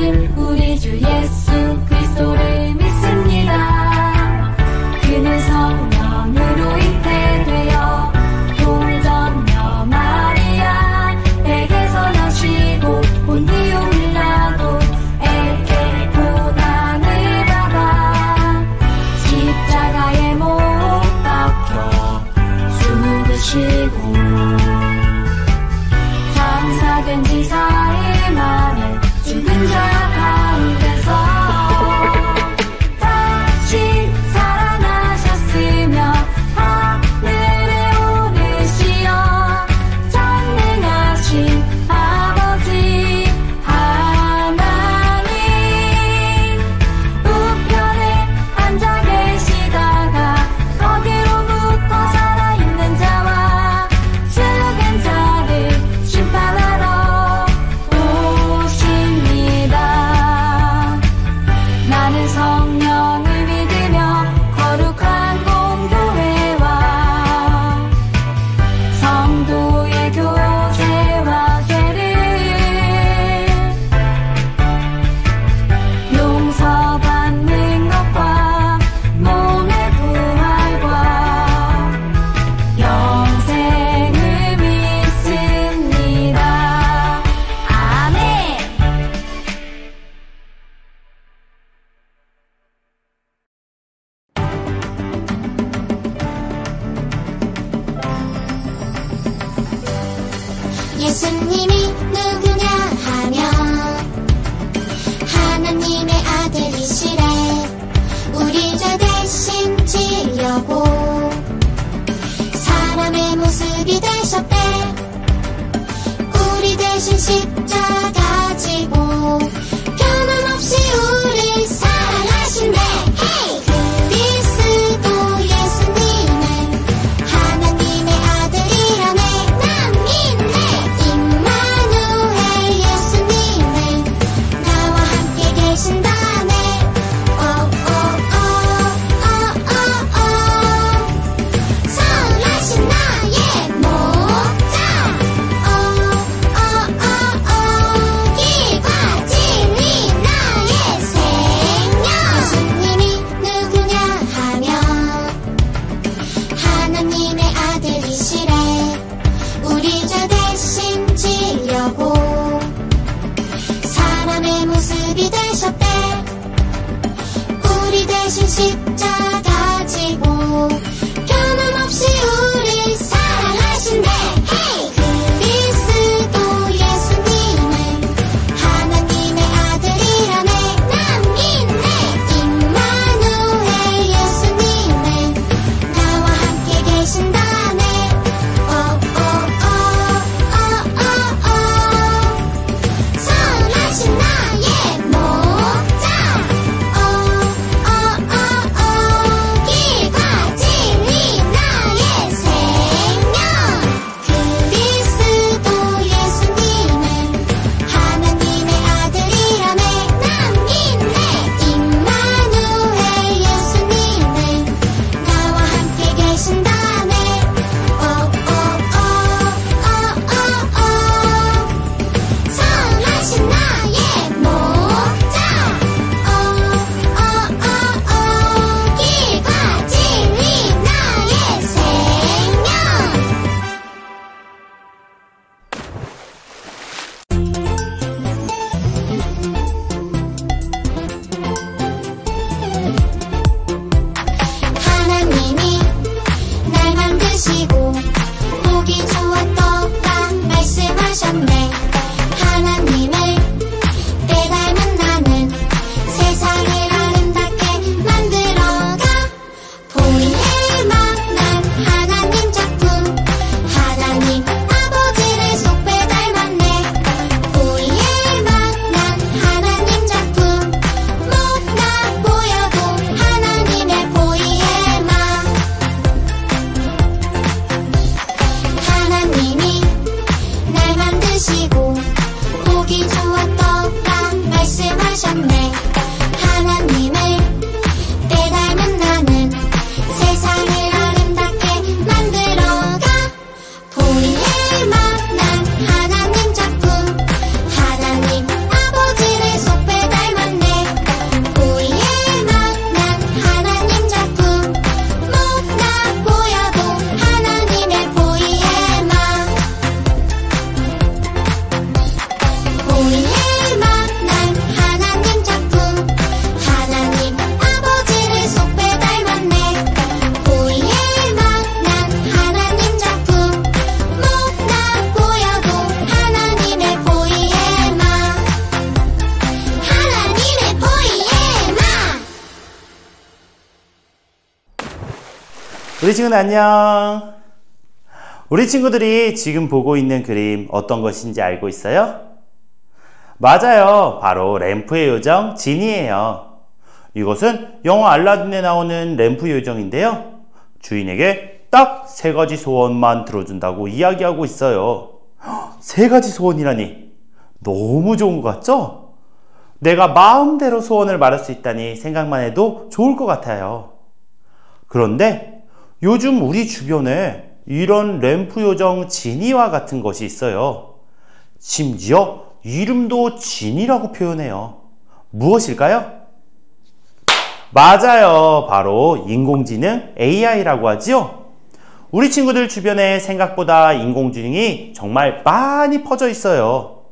아들 우리 주 예수 그리스도를 믿습니다. 그는 성령으로 잉태되어 동정녀 마리아에게서 나시고 본디오 빌라도에게 고난을 받아 십자가에 못 박혀 죽으시고 장사된 지 4일 만에 죽은 자 가운데서 다시 살아나셨으며 하늘에 오르시어 전능하신 아버지 하나님 우편에 앉아 계시다가 거기로부터 살아있는 자와 죽은 자를 심판하러 오십니다. 나는 성령을 믿으며 거룩한 공교회와 성도의 교제와 죄를 용서받는 것과 몸의 부활과 영생을 믿습니다. 아멘. 예수님이 누구냐 하면 하나님의 아들이시래. 우리 죄 대신 지려고 사람의 모습이 되셨대. 우리 대신 십자가 지고 변함없이 우리 사랑하신대. 헤이! 그리스도 예수님은 하나님의 아들이라네. 난 믿네. 임마누엘 예수님은 나와 함께 계신다네. 선하신 나의 목자. 길과 진리 나의 생명. 예수님이 누구냐 하면 하나님의 아들이시래. 우리 죄 대신 지려고 사람의 모습이 되셨대. 우리 대신 십자가 지고 변함없이 우리 사랑하신대. 헤이! 그리스도 예수님은 하나님의 아들이라네. 난 믿네. 임마누엘 예수님은 나와 함께 계신다네. 선하신 나의 목자. 길과 진리 나의 생명. 그리스도 예수님은 하나님의 아들이라네. 난 믿네. 임마누엘 예수님은 나와 함께 계신다네. 선하신 나의 목자. 길과 진리 나의 생명. 하나님이 날 만드시고 보기 좋았더라 말씀하셨네. 하나님을 빼닮은 나는 세상을 아름답게 만들어가. 보이에 만난 하나님 작품. 하나님 아버지를 속 빼닮았네. 보이에 만난 하나님 작품. 못나 보여도 하나님의 보이에만. 하나님이 날 만드시고 보기 좋았더라 말씀하셨네. 하나님을 빼닮은 나는 세상을 아름답게 만들어가. 보이에 만난 하나님 작품. 하나님 아버지를 속 빼 보이에 만난 하나님 작품 하나님 아버지를 쏙빼 닮았네 보이에 만난 하나님 작품 못나 보여도 하나님의 보이에만 하나님의 보이에만 우리 친구들 안녕. 우리 친구들이 지금 보고 있는 그림 어떤 것인지 알고 있어요? 맞아요. 바로 램프의 요정 지니예요. 이것은 영화 알라딘에 나오는 램프 요정인데요. 주인에게 딱 3가지 소원만 들어준다고 이야기하고 있어요. 3가지 소원이라니 너무 좋은 것 같죠? 내가 마음대로 소원을 말할 수 있다니 생각만 해도 좋을 것 같아요. 그런데 요즘 우리 주변에 이런 램프 요정 지니와 같은 것이 있어요. 심지어 이름도 지니라고 표현해요. 무엇일까요? 맞아요. 바로 인공지능 AI라고 하지요. 우리 친구들 주변에 생각보다 인공지능이 정말 많이 퍼져 있어요.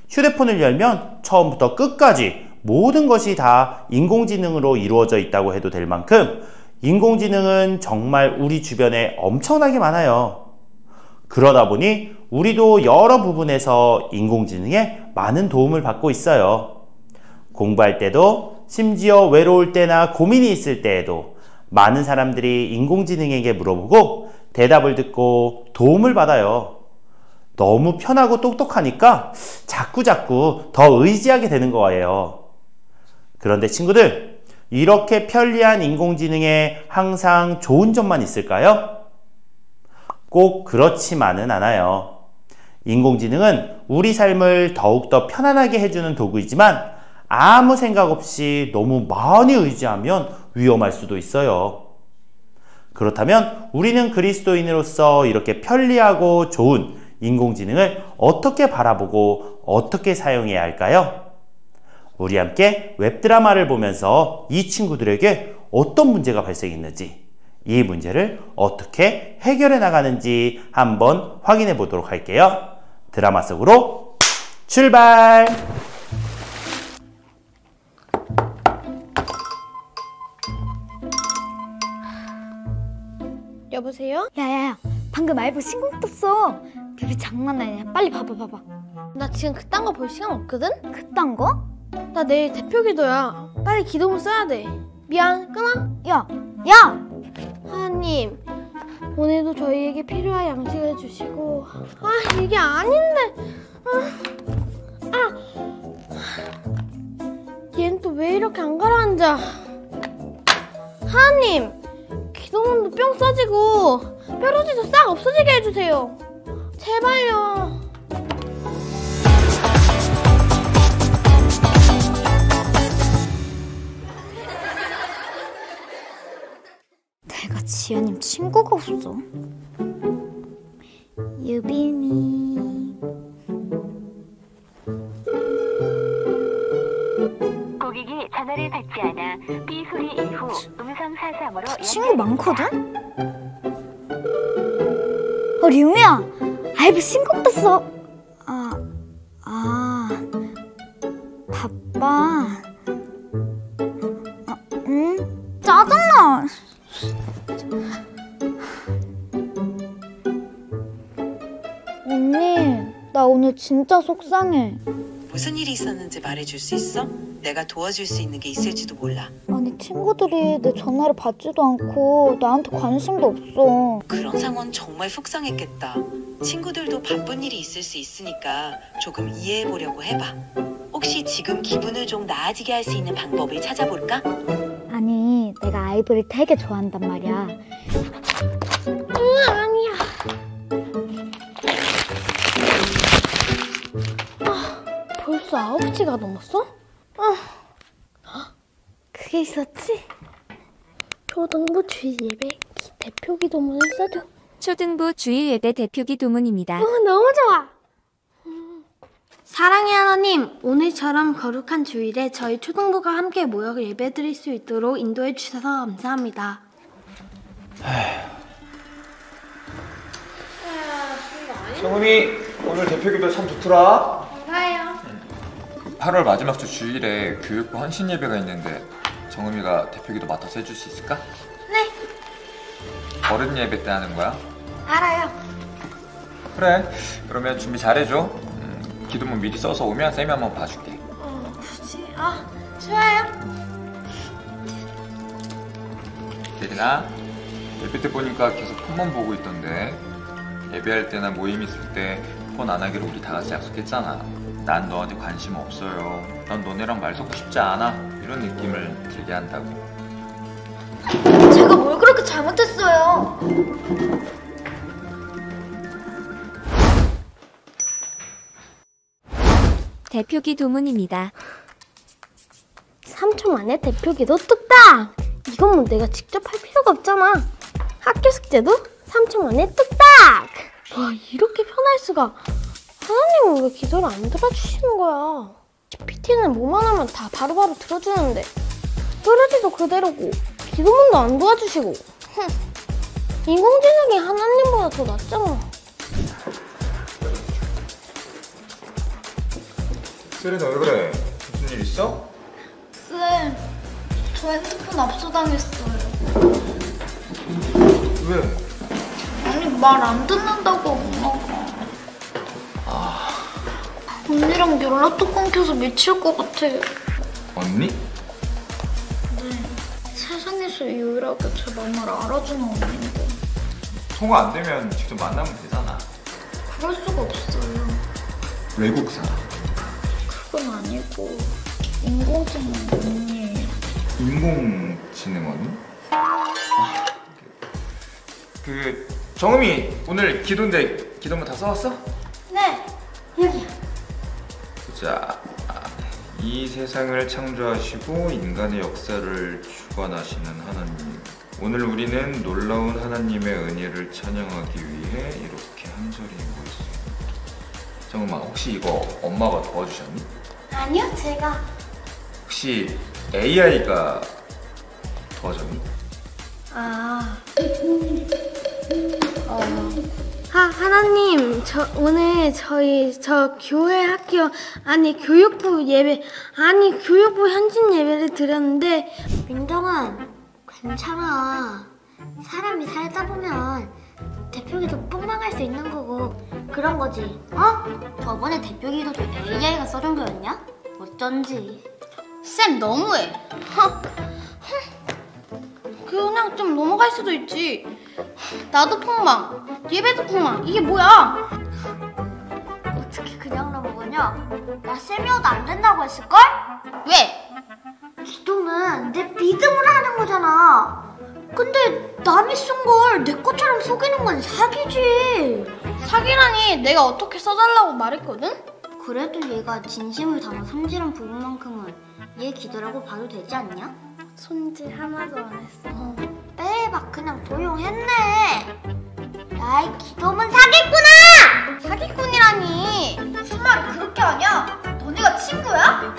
휴대폰을 열면 처음부터 끝까지 모든 것이 다 인공지능으로 이루어져 있다고 해도 될 만큼 인공지능은 정말 우리 주변에 엄청나게 많아요. 그러다 보니 우리도 여러 부분에서 인공지능에 많은 도움을 받고 있어요. 공부할 때도 심지어 외로울 때나 고민이 있을 때에도 많은 사람들이 인공지능에게 물어보고 대답을 듣고 도움을 받아요. 너무 편하고 똑똑하니까 자꾸자꾸 더 의지하게 되는 거예요. 그런데 친구들, 이렇게 편리한 인공지능에 항상 좋은 점만 있을까요? 꼭 그렇지만은 않아요. 인공지능은 우리 삶을 더욱더 편안하게 해주는 도구이지만 아무 생각 없이 너무 많이 의지하면 위험할 수도 있어요. 그렇다면 우리는 그리스도인으로서 이렇게 편리하고 좋은 인공지능을 어떻게 바라보고 어떻게 사용해야 할까요? 우리 함께 웹드라마를 보면서 이 친구들에게 어떤 문제가 발생했는지, 이 문제를 어떻게 해결해 나가는지 한번 확인해 보도록 할게요. 드라마 속으로 출발! 여보세요? 야야야, 방금 알부 신곡 떴어. 뮤비 장난 아니야. 빨리 봐봐. 나 지금 그딴 거 볼 시간 없거든? 그딴 거? 나 내일 대표 기도야. 빨리 기도문 써야 돼. 미안, 끊어? 야! 하나님, 오늘도 저희에게 필요한 양식을 주시고 이게 아닌데 얘는 또 왜 이렇게 안 가라앉아. 하나님, 기도문도 뿅 써지고 뾰루지도 싹 없어지게 해주세요. 제발요. 내가 지아님 친구가 없어. 유빈이. 고객이 전화를 받지 않아 삐 소리 이후 음성 사상으로 친구 많거든? 류미야, 알부 신곡 떴어. 바빠. 응? 짜증나. 언니, 나 오늘 진짜 속상해. 무슨 일이 있었는지 말해줄 수 있어? 내가 도와줄 수 있는 게 있을지도 몰라. 아니, 친구들이 내 전화를 받지도 않고 나한테 관심도 없어. 그런 상황 정말 속상했겠다. 친구들도 바쁜 일이 있을 수 있으니까 조금 이해해보려고 해봐. 혹시 지금 기분을 좀 나아지게 할 수 있는 방법을 찾아볼까? 아니, 내가 아이브를 되게 좋아한단 말이야. 아니야. 벌써 9시가 넘었어? 그게 있었지? 초등부 주일 예배 대표 기도문을 써줘. 초등부 주일 예배 대표 기도문입니다. 너무 좋아. 사랑의 하나님, 오늘처럼 거룩한 주일에 저희 초등부가 함께 모여 예배드릴 수 있도록 인도해 주셔서 감사합니다. 성훈이 오늘 대표기도 참 좋더라. 감사해요. 8월 마지막 주 주일에 교육부 헌신 예배가 있는데 정음이가 대표기도 맡아서 해줄 수 있을까? 네. 어른 예배 때 하는 거야? 알아요. 그래. 그러면 준비 잘해줘. 기도문 미리 써서 오면 쌤이 한번 봐줄게. 굳이? 좋아요. 예린아, 예배 때 보니까 계속 폰만 보고 있던데 예배할 때나 모임 있을 때 폰 안 하기로 우리 다 같이 약속했잖아. 난 너한테 관심 없어요. 난 너네랑 말 섞고 싶지 않아. 이런 느낌을 들게 한다고. 제가 뭘 그렇게 잘못했어요? 대표기 도문입니다. 3초 만에 대표기도 뚝딱! 이건 뭐 내가 직접 할 필요가 없잖아. 학교 숙제도 3초 만에 뚝딱! 와, 이렇게 편할 수가. 하나님은 왜 기도를 안 들어주시는 거야? PPT는 뭐만 하면 다 바로바로 들어주는데 흐르지도 그대로고 기도문도 안 도와주시고. 인공지능이 하나님보다 더 낫잖아. 세린아, 왜 그래? 무슨 일 있어? 쌤, 저 핸드폰 압수당했어요. 왜? 아니, 말 안 듣는다고 엄마가. 언니랑 연락도 끊겨서 미칠 것 같아요. 언니? 세상에서 유일하게 제 마음을 알아주는 언니인데 통화 안 되면 직접 만나면 되잖아. 그럴 수가 없어요. 외국 사람. 그건 아니고 인공지능 언니예요. 인공지능 언니? 정음이 오늘 기도인데 기도문 다 써왔어? 네, 여기요. 자, 이 세상을 창조하시고 인간의 역사를 주관하시는 하나님. 오늘 우리는 놀라운 하나님의 은혜를 찬양하기 위해 이렇게 한절이 모였습니다. 정음아, 혹시 이거 엄마가 도와주셨니? 아니요, 제가. 혹시 AI가 도와줬니? 하나님, 오늘 저 교회 학교, 교육부 예배, 교육부 현진 예배를 드렸는데. 민정아, 괜찮아. 사람이 살다 보면 대표기도 뽕망할 수 있는 거고 그런 거지. 저번에 대표기도도 AI가 써준 거였냐? 어쩐지. 쌤, 너무해. 그냥 좀 넘어갈 수도 있지. 나도 폭망, 예배도 폭망. 이게 뭐야? 어떻게 그냥 넘어가냐? 나 쌤이어도 안 된다고 했을걸? 왜? 기도는 내 믿음으로 하는 거잖아. 근데 남이 쓴 걸 내 것처럼 속이는 건 사기지. 사기라니, 내가 어떻게 써달라고 말했거든? 그래도 얘가 진심을 담아 성질한 부분만큼은 얘 기도라고 봐도 되지 않냐? 손질 하나도 안 했어. 빼박 그냥 도용했네. 야이 기도문 사기꾼아! 사기꾼이라니. 무슨 말을 그렇게 하냐? 너네가 친구야?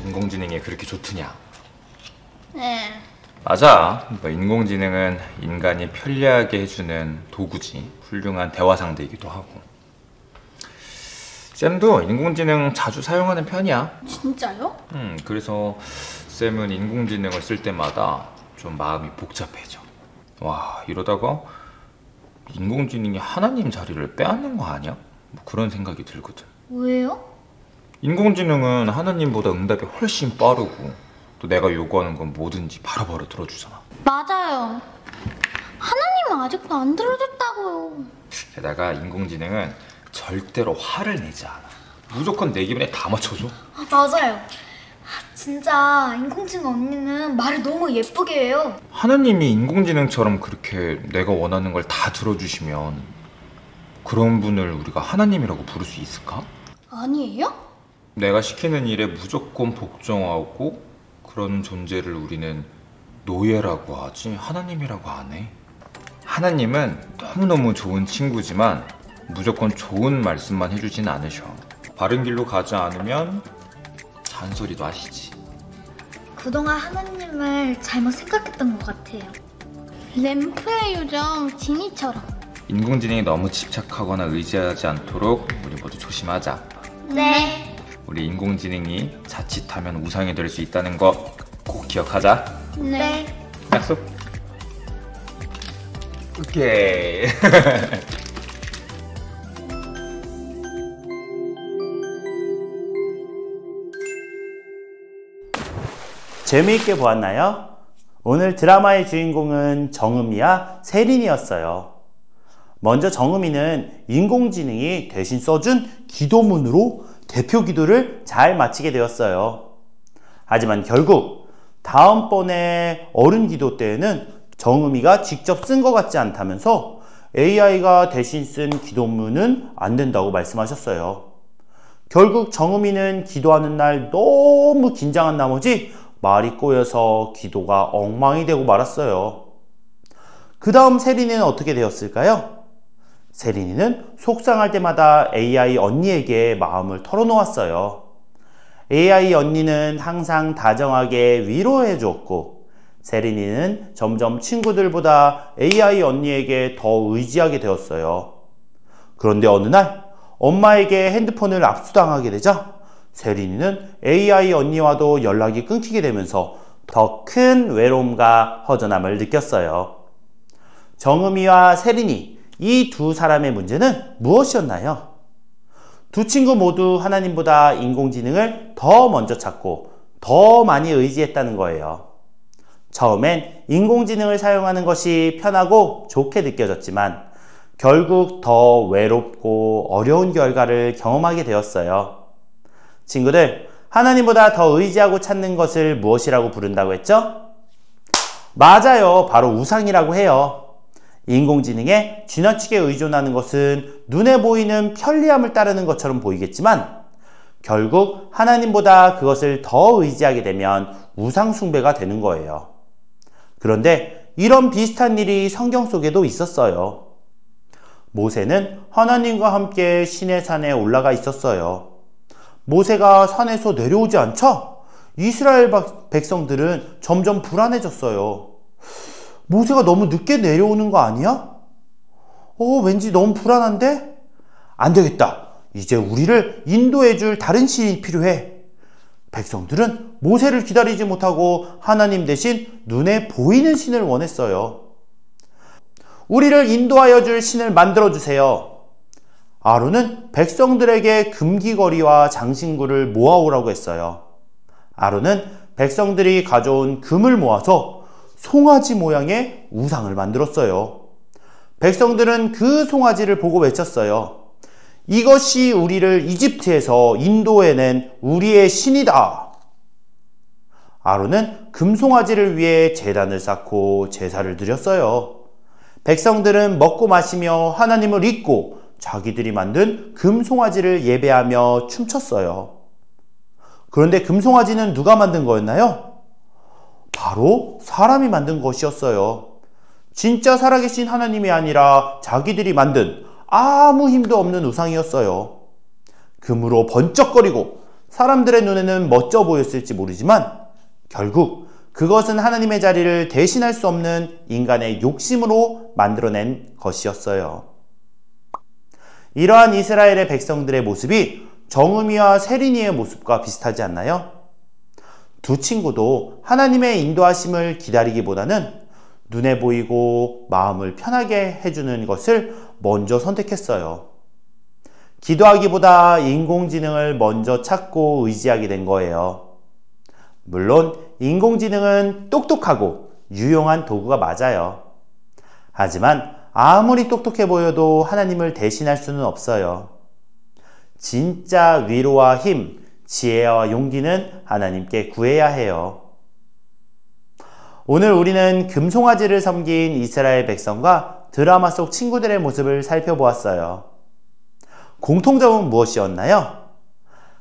인공지능이 그렇게 좋드냐? 네. 맞아. 인공지능은 인간이 편리하게 해주는 도구지. 훌륭한 대화 상대이기도 하고. 쌤도 인공지능 자주 사용하는 편이야. 진짜요? 그래서 쌤은 인공지능을 쓸 때마다 좀 마음이 복잡해져. 와, 이러다가 인공지능이 하나님 자리를 빼앗는 거 아니야? 뭐 그런 생각이 들거든. 왜요? 인공지능은 하나님보다 응답이 훨씬 빠르고 또 내가 요구하는 건 뭐든지 바로바로 들어주잖아. 맞아요. 하나님은 아직도 안 들어줬다고요. 게다가 인공지능은 절대로 화를 내지 않아. 무조건 내 기분에 다 맞춰줘. 맞아요. 진짜 인공지능 언니는 말을 너무 예쁘게 해요. 하나님이 인공지능처럼 그렇게 내가 원하는 걸 다 들어주시면 그런 분을 우리가 하나님이라고 부를 수 있을까? 아니에요? 내가 시키는 일에 무조건 복종하고 그런 존재를 우리는 노예라고 하지 하나님이라고 안 해. 하나님은 너무너무 좋은 친구지만 무조건 좋은 말씀만 해주진 않으셔. 바른 길로 가지 않으면 잔소리도 하시지. 그동안 하나님을 잘못 생각했던 것 같아요. 램프의 요정 지니처럼. 인공지능이 너무 집착하거나 의지하지 않도록 우리 모두 조심하자. 네. 우리 인공지능이 자칫하면 우상이 될 수 있다는 거 꼭 기억하자. 네. 약속. 오케이. 재미있게 보았나요? 오늘 드라마의 주인공은 정음이와 세린이었어요. 먼저 정음이는 인공지능이 대신 써준 기도문으로 대표 기도를 잘 마치게 되었어요. 하지만 결국 다음번에 어른 기도 때에는 정음이가 직접 쓴 것 같지 않다면서 AI가 대신 쓴 기도문은 안 된다고 말씀하셨어요. 결국 정음이는 기도하는 날 너무 긴장한 나머지 말이 꼬여서 기도가 엉망이 되고 말았어요. 그 다음 세린이는 어떻게 되었을까요? 세린이는 속상할 때마다 AI 언니에게 마음을 털어놓았어요. AI 언니는 항상 다정하게 위로해 주었고, 세린이는 점점 친구들보다 AI 언니에게 더 의지하게 되었어요. 그런데 어느 날 엄마에게 핸드폰을 압수당하게 되자 세린이는 AI 언니와도 연락이 끊기게 되면서 더 큰 외로움과 허전함을 느꼈어요. 정음이와 세린이, 이 두 사람의 문제는 무엇이었나요? 두 친구 모두 하나님보다 인공지능을 더 먼저 찾고 더 많이 의지했다는 거예요. 처음엔 인공지능을 사용하는 것이 편하고 좋게 느껴졌지만 결국 더 외롭고 어려운 결과를 경험하게 되었어요. 친구들, 하나님보다 더 의지하고 찾는 것을 무엇이라고 부른다고 했죠? 맞아요. 바로 우상이라고 해요. 인공지능에 지나치게 의존하는 것은 눈에 보이는 편리함을 따르는 것처럼 보이겠지만 결국 하나님보다 그것을 더 의지하게 되면 우상 숭배가 되는 거예요. 그런데 이런 비슷한 일이 성경 속에도 있었어요. 모세는 하나님과 함께 시내산에 올라가 있었어요. 모세가 산에서 내려오지 않자 이스라엘 백성들은 점점 불안해졌어요. 모세가 너무 늦게 내려오는 거 아니야? 왠지 너무 불안한데? 안 되겠다. 이제 우리를 인도해 줄 다른 신이 필요해. 백성들은 모세를 기다리지 못하고 하나님 대신 눈에 보이는 신을 원했어요. 우리를 인도하여 줄 신을 만들어 주세요. 아론은 백성들에게 금귀걸이와 장신구를 모아오라고 했어요. 아론은 백성들이 가져온 금을 모아서 송아지 모양의 우상을 만들었어요. 백성들은 그 송아지를 보고 외쳤어요. 이것이 우리를 이집트에서 인도해낸 우리의 신이다. 아론은 금송아지를 위해 제단을 쌓고 제사를 드렸어요. 백성들은 먹고 마시며 하나님을 잊고 자기들이 만든 금송아지를 예배하며 춤췄어요. 그런데 금송아지는 누가 만든 거였나요? 바로 사람이 만든 것이었어요. 진짜 살아계신 하나님이 아니라 자기들이 만든 아무 힘도 없는 우상이었어요. 금으로 번쩍거리고 사람들의 눈에는 멋져 보였을지 모르지만 결국 그것은 하나님의 자리를 대신할 수 없는 인간의 욕심으로 만들어낸 것이었어요. 이러한 이스라엘의 백성들의 모습이 정음이와 세린이의 모습과 비슷하지 않나요? 두 친구도 하나님의 인도하심을 기다리기보다는 눈에 보이고 마음을 편하게 해주는 것을 먼저 선택했어요. 기도하기보다 인공지능을 먼저 찾고 의지하게 된 거예요. 물론 인공지능은 똑똑하고 유용한 도구가 맞아요. 하지만 아무리 똑똑해 보여도 하나님을 대신할 수는 없어요. 진짜 위로와 힘, 지혜와 용기는 하나님께 구해야 해요. 오늘 우리는 금송아지를 섬긴 이스라엘 백성과 드라마 속 친구들의 모습을 살펴보았어요. 공통점은 무엇이었나요?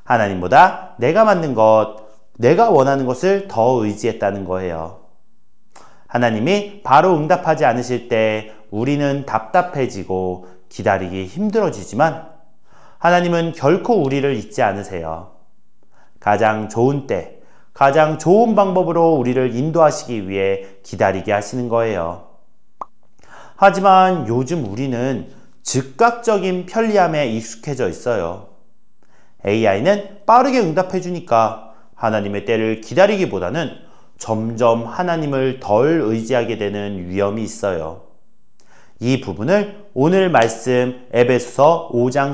하나님보다 내가 만든 것, 내가 원하는 것을 더 의지했다는 거예요. 하나님이 바로 응답하지 않으실 때 우리는 답답해지고 기다리기 힘들어지지만 하나님은 결코 우리를 잊지 않으세요. 가장 좋은 때, 가장 좋은 방법으로 우리를 인도하시기 위해 기다리게 하시는 거예요. 하지만 요즘 우리는 즉각적인 편리함에 익숙해져 있어요. AI는 빠르게 응답해 주니까 하나님의 때를 기다리기보다는 점점 하나님을 덜 의지하게 되는 위험이 있어요. 이 부분을 오늘 말씀 에베소서 5장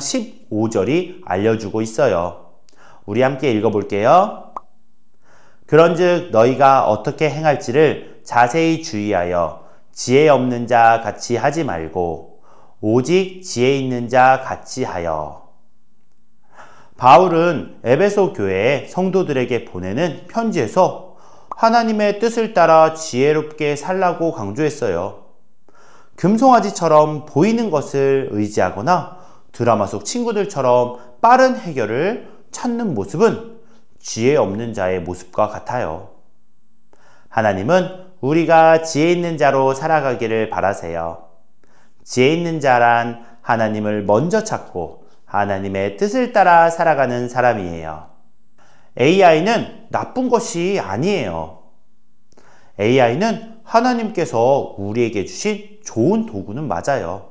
15절이 알려주고 있어요. 우리 함께 읽어볼게요. 그런즉 너희가 어떻게 행할지를 자세히 주의하여 지혜 없는 자 같이 하지 말고 오직 지혜 있는 자 같이 하여. 바울은 에베소 교회의 성도들에게 보내는 편지에서 하나님의 뜻을 따라 지혜롭게 살라고 강조했어요. 금송아지처럼 보이는 것을 의지하거나 드라마 속 친구들처럼 빠른 해결을 찾는 모습은 지혜 없는 자의 모습과 같아요. 하나님은 우리가 지혜 있는 자로 살아가기를 바라세요. 지혜 있는 자란 하나님을 먼저 찾고 하나님의 뜻을 따라 살아가는 사람이에요. AI는 나쁜 것이 아니에요. AI는 하나님께서 우리에게 주신 좋은 도구는 맞아요.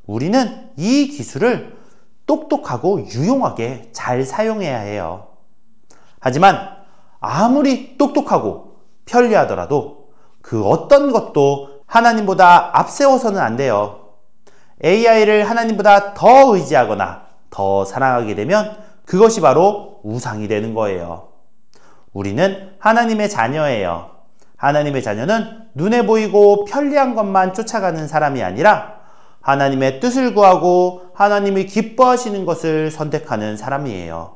우리는 이 기술을 똑똑하고 유용하게 잘 사용해야 해요. 하지만 아무리 똑똑하고 편리하더라도 그 어떤 것도 하나님보다 앞세워서는 안 돼요. AI를 하나님보다 더 의지하거나 더 사랑하게 되면 그것이 바로 우상이 되는 거예요. 우리는 하나님의 자녀예요. 하나님의 자녀는 눈에 보이고 편리한 것만 쫓아가는 사람이 아니라 하나님의 뜻을 구하고 하나님이 기뻐하시는 것을 선택하는 사람이에요.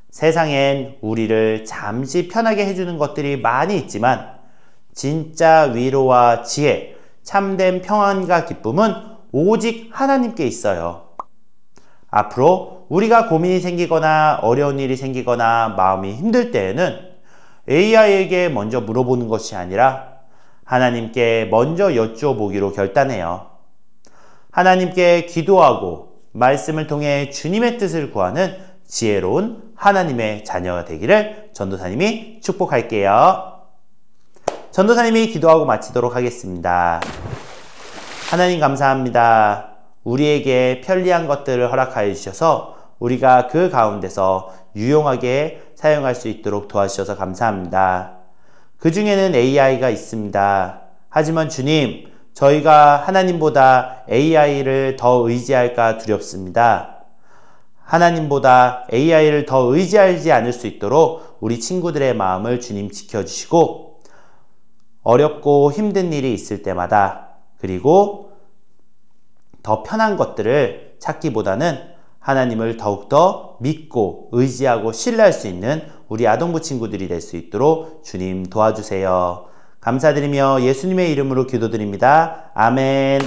세상엔 우리를 잠시 편하게 해주는 것들이 많이 있지만 진짜 위로와 지혜, 참된 평안과 기쁨은 오직 하나님께 있어요. 앞으로 우리가 고민이 생기거나 어려운 일이 생기거나 마음이 힘들 때에는 AI에게 먼저 물어보는 것이 아니라 하나님께 먼저 여쭈어보기로 결단해요. 하나님께 기도하고 말씀을 통해 주님의 뜻을 구하는 지혜로운 하나님의 자녀가 되기를 전도사님이 축복할게요. 전도사님이 기도하고 마치도록 하겠습니다. 하나님 감사합니다. 우리에게 편리한 것들을 허락하여 주셔서 우리가 그 가운데서 유용하게 사용할 수 있도록 도와주셔서 감사합니다. 그 중에는 AI가 있습니다. 하지만 주님, 저희가 하나님보다 AI를 더 의지할까 두렵습니다. 하나님보다 AI를 더 의지하지 않을 수 있도록 우리 친구들의 마음을 주님 지켜주시고 어렵고 힘든 일이 있을 때마다 그리고 더 편한 것들을 찾기보다는 하나님을 더욱더 믿고 의지하고 신뢰할 수 있는 우리 아동부 친구들이 될 수 있도록 주님 도와주세요. 감사드리며 예수님의 이름으로 기도드립니다. 아멘.